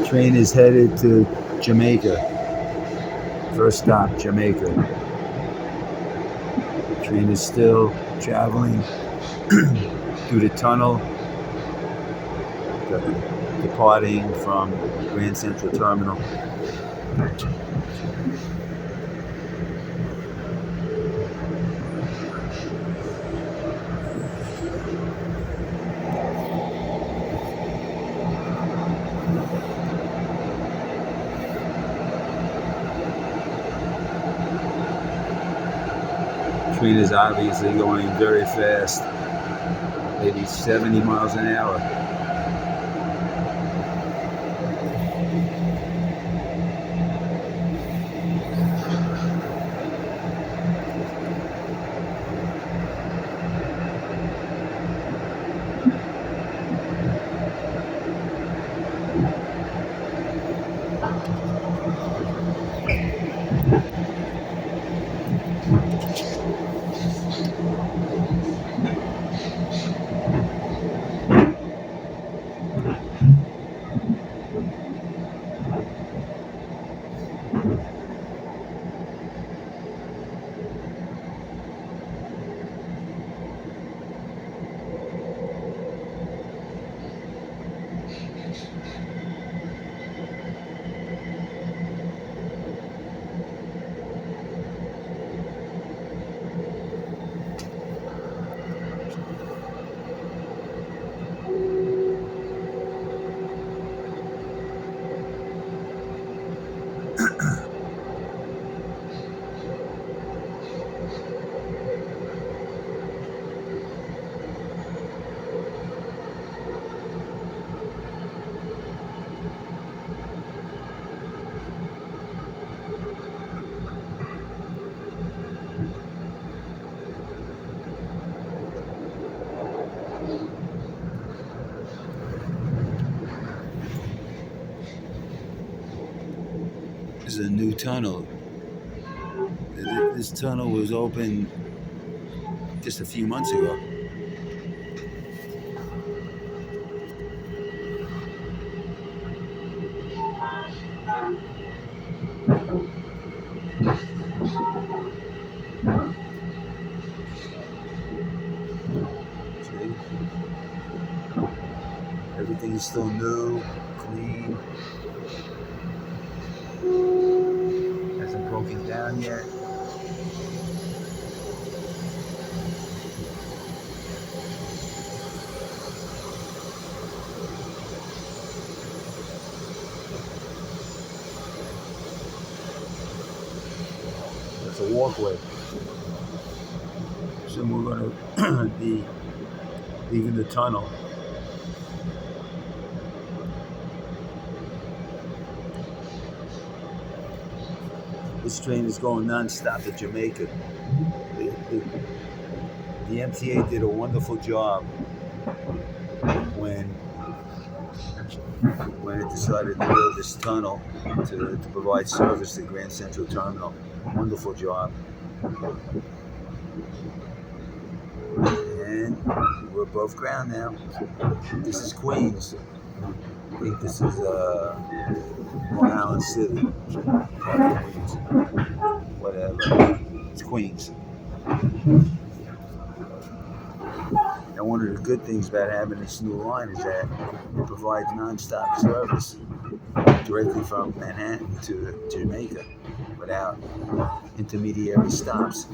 Train is headed to Jamaica. First stop, Jamaica. Train is still traveling through the tunnel, departing from Grand Central Terminal. Train is obviously going very fast, maybe 70 miles an hour. This is a new tunnel. This tunnel was open just a few months ago. See? Everything is still new, clean. Hasn't broken down yet. It's a walkway. So we're going to be leaving the tunnel. This train is going non-stop to Jamaica. The MTA did a wonderful job when it decided to build this tunnel to provide service to Grand Central Terminal. Wonderful job. And we're above ground now. This is Queens. I think this is Long Island City. Queens. Whatever. It's Queens. And one of the good things about having this new line is that it provides non-stop service directly from Manhattan to Jamaica without intermediary stops.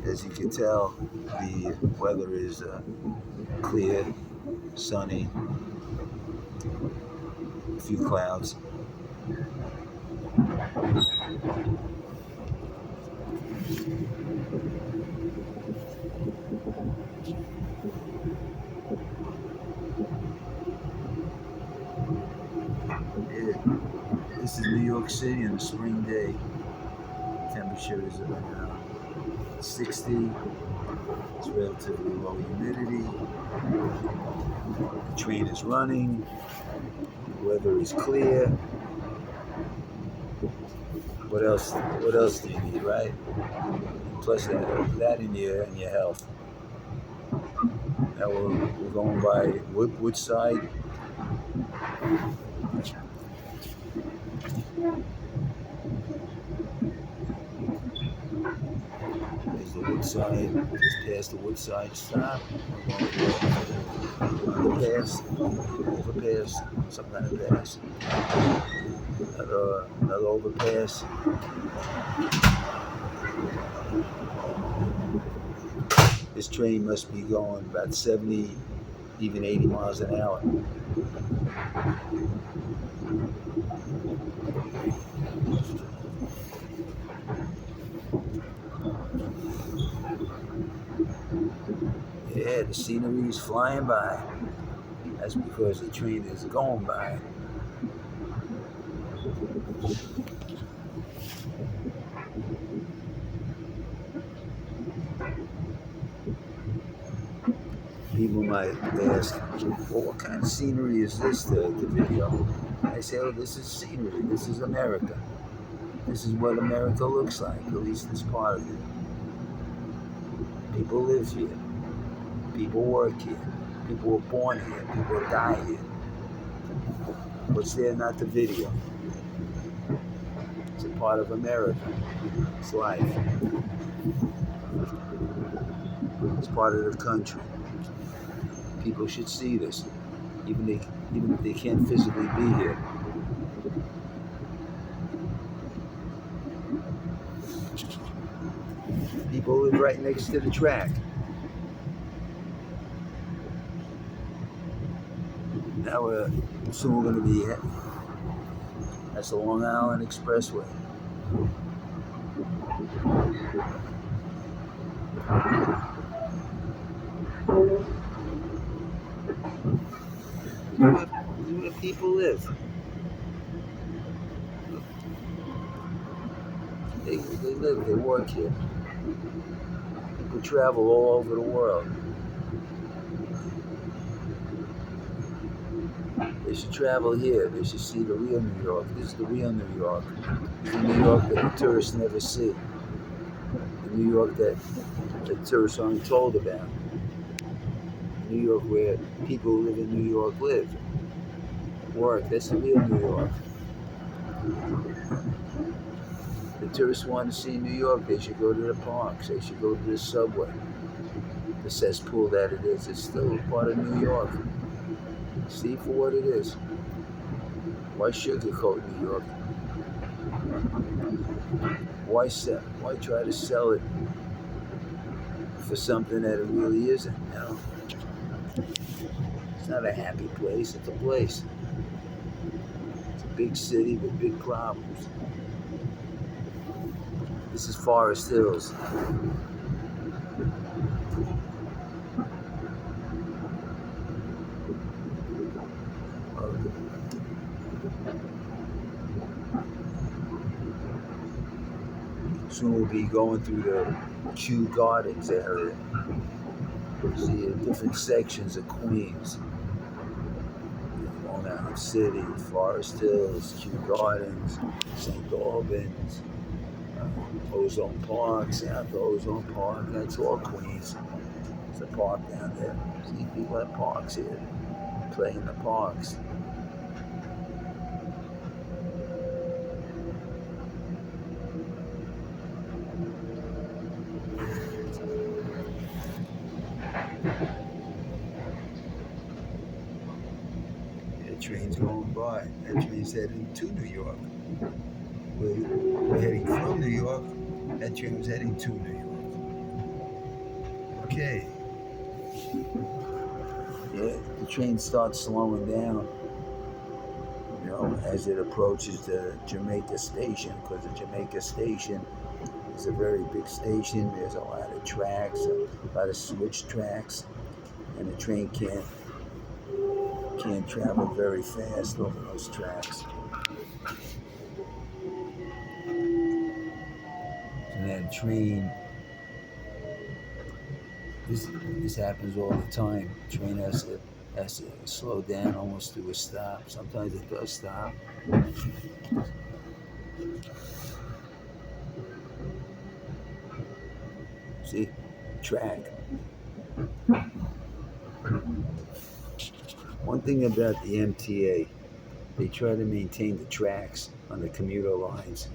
As you can tell, the weather is clear, sunny, a few clouds. This is New York City on a spring day. Temperature is around 60. It's relatively low humidity. The train is running. The weather is clear. What else do you need, right? Plus that in your health. Now we're going by Woodside. There's the Woodside, just past the Woodside stop. We're going to overpass, some kind of pass. Another overpass. This train must be going about 70, even 80 miles an hour. Yeah, the scenery is flying by. That's because the train is going by. People might ask, well, what kind of scenery is this, the video? I say, oh, this is scenery. This is America. This is what America looks like, at least this part of it. People live here. People work here. People were born here. People die here. What's there, not the video? It's a part of America. It's life. It's part of the country. People should see this, even if they can't physically be here. People live right next to the track. Now soon we're going to be. That's the Long Island Expressway. Where people live. They live, they work here. People travel all over the world. They should travel here. They should see the real New York. This is the real New York. This is the New York that the tourists never see. The New York that the tourists aren't told about. New York where people who live in New York live. Work. That's the real New York. The tourists want to see New York, they should go to the parks. They should go to the subway. The cesspool that it is. It's still part of New York. See for what it is. Why sugarcoat New York? Why try to sell it for something that it really isn't? You know? It's not a happy place. It's a place. It's a big city with big problems. This is Forest Hills. Soon we'll be going through the Kew Gardens area. See different sections of Queens. Long Island City, Forest Hills, Kew Gardens, St. Albans, Ozone Park, South Ozone Park. That's all Queens. There's a park down there. See, people have parks here. Play in the parks. The train's going by. That train's heading to New York. We're heading from New York. That train was heading to New York. Okay. Yeah, the train starts slowing down, you know, as it approaches the Jamaica station, because the Jamaica station is a very big station. There's a lot of tracks, a lot of switch tracks, and the train can't travel very fast over those tracks. And that train, this happens all the time. The train has to slow down almost to a stop. Sometimes it does stop. See, track. One thing about the MTA, they try to maintain the tracks on the commuter lines.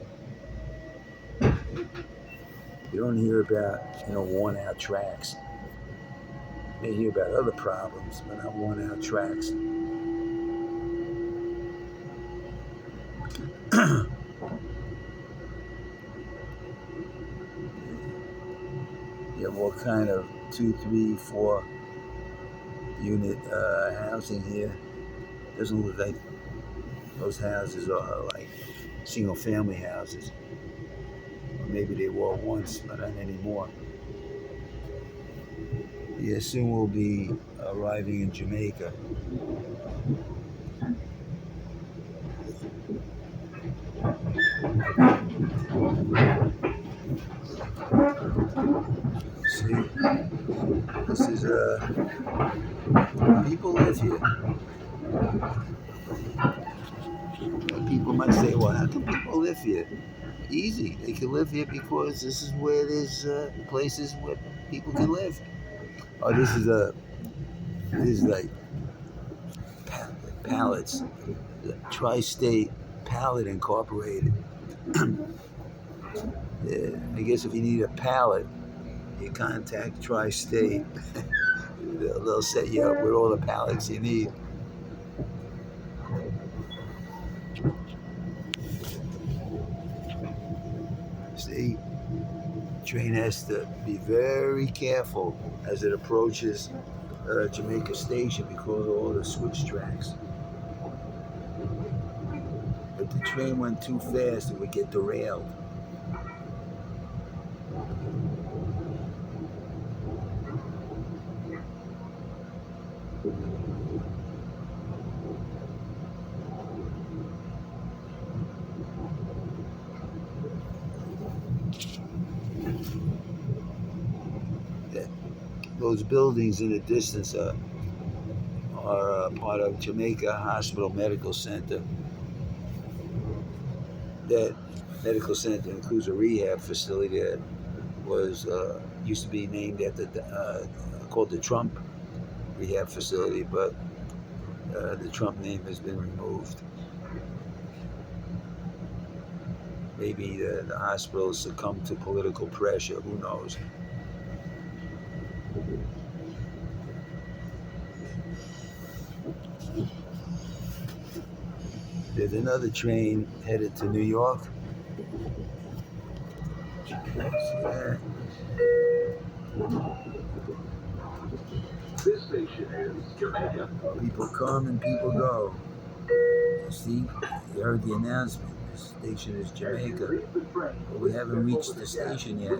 You don't hear about, worn out tracks. You may hear about other problems, but not worn out tracks. You have all kind of 2, 3, 4 unit housing here. Doesn't look like those houses are like single family houses. Or maybe they were once, but not anymore. Yeah, soon we'll be arriving in Jamaica. See, this is people live here. People might say, well, how can people live here? Easy. They can live here because this is where there's places where people can live. Oh, this is like pallets. Tri-State Pallet Incorporated. Yeah, I guess if you need a pallet, you contact Tri-State. They'll set you up with all the pallets you need. See, train has to be very careful as it approaches Jamaica Station because of all the switch tracks. If the train went too fast, it would get derailed. Those buildings in the distance are part of Jamaica Hospital Medical Center. That medical center includes a rehab facility that was used to be named after called the Trump Rehab Facility, but the Trump name has been removed. Maybe the hospital succumbed to political pressure. Who knows? There's another train headed to New York. This station is Jamaica. People come and people go. See, you heard the announcement. This station is Jamaica. But we haven't reached the station yet.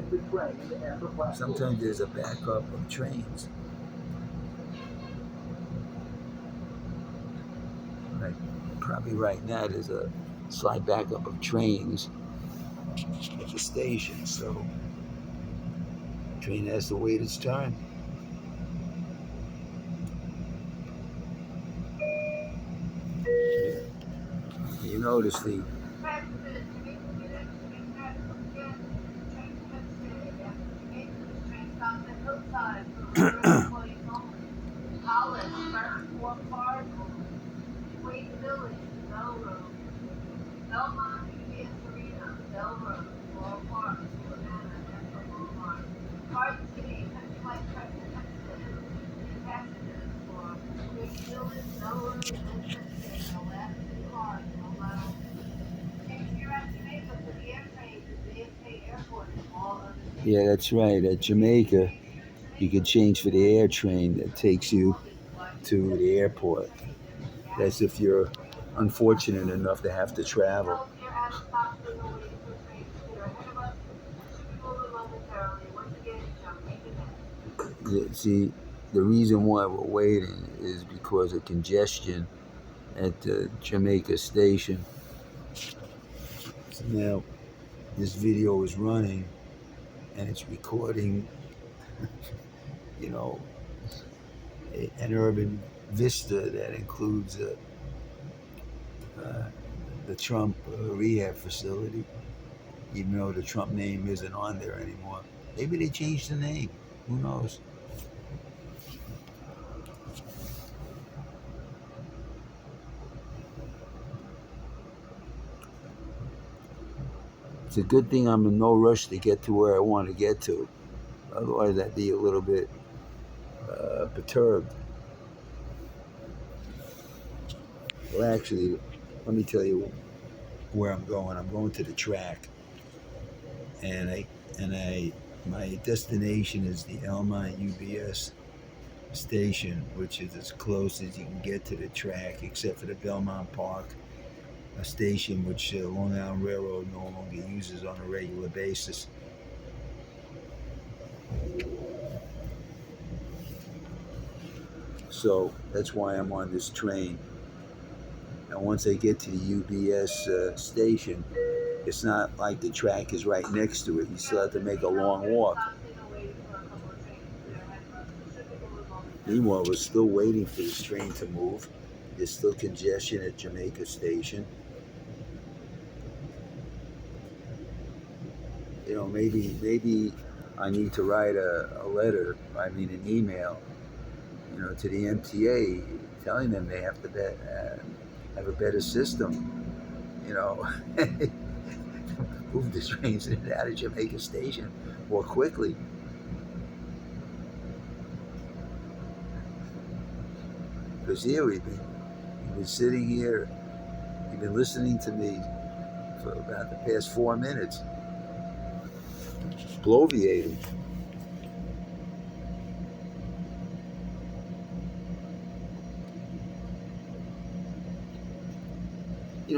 Sometimes there's a backup of trains. Like, probably right now there's a slight backup of trains at the station, so the train has to wait its turn. You notice the yeah, that's right. At Jamaica, you can change for the air train that takes you to the airport. That's if you're unfortunate enough to have to travel. Yeah, see, the reason why we're waiting is because of congestion at the Jamaica station. So now this video is running and it's recording, you know, an urban vista that includes the Trump rehab facility, even though the Trump name isn't on there anymore. Maybe they changed the name. Who knows? It's a good thing I'm in no rush to get to where I want to get to. Otherwise, I'd be a little bit perturbed. Well, actually, let me tell you where I'm going. I'm going to the track, and my destination is the Elmont UBS station, which is as close as you can get to the track, except for the Belmont Park, a station which Long Island Railroad no longer uses on a regular basis. So that's why I'm on this train. And once I get to the UBS station, it's not like the track is right next to it. You still have to make a long walk. Meanwhile, we're still waiting for this train to move. There's still congestion at Jamaica Station. You know, maybe I need to write a letter, an email, to the MTA, telling them they have to have a better system. You know, move the trains in and out of Jamaica Station more quickly. Because here we've been sitting here, you've been listening to me for about the past 4 minutes, bloviating.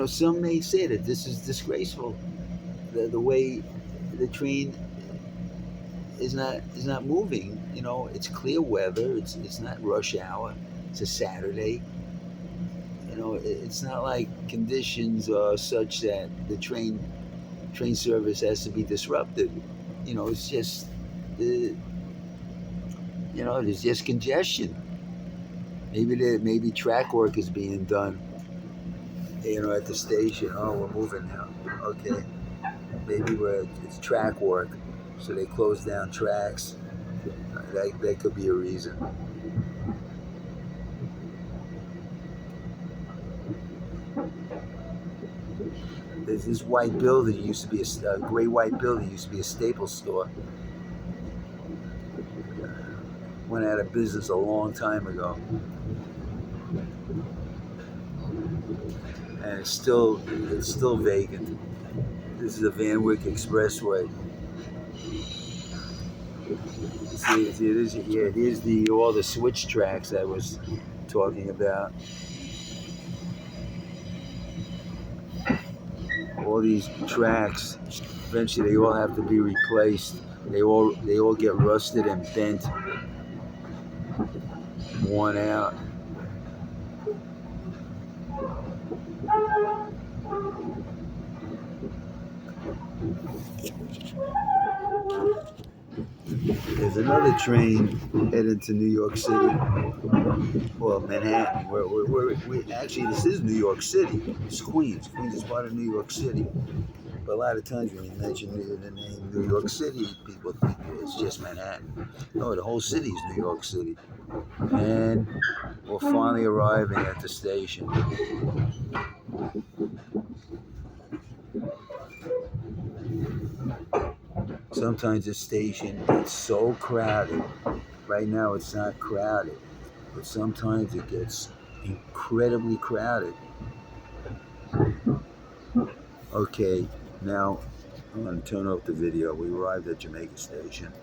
Some may say that this is disgraceful. The way the train is not moving. It's clear weather. It's not rush hour. It's a Saturday. It's not like conditions are such that the train service has to be disrupted. It's just the there's just congestion. Maybe track work is being done. At the station. Oh, we're moving now. Okay, maybe it's track work, so they close down tracks. That could be a reason. There's this white building, used to be a gray white building, used to be a Staples store. Went out of business a long time ago, and it's still vacant. This is the Van Wyck Expressway. It is all the switch tracks I was talking about. All these tracks, eventually they all have to be replaced. They all get rusted and bent, worn out. There's another train headed to New York City. Well, Manhattan. Actually, this is New York City. It's Queens. Queens is part of New York City. But a lot of times when you mention the name New York City, people think it's just Manhattan. No, the whole city is New York City. And we're finally arriving at the station. Sometimes the station gets so crowded. Right now it's not crowded, but sometimes it gets incredibly crowded. Okay, now I'm going to turn off the video. We arrived at Jamaica Station.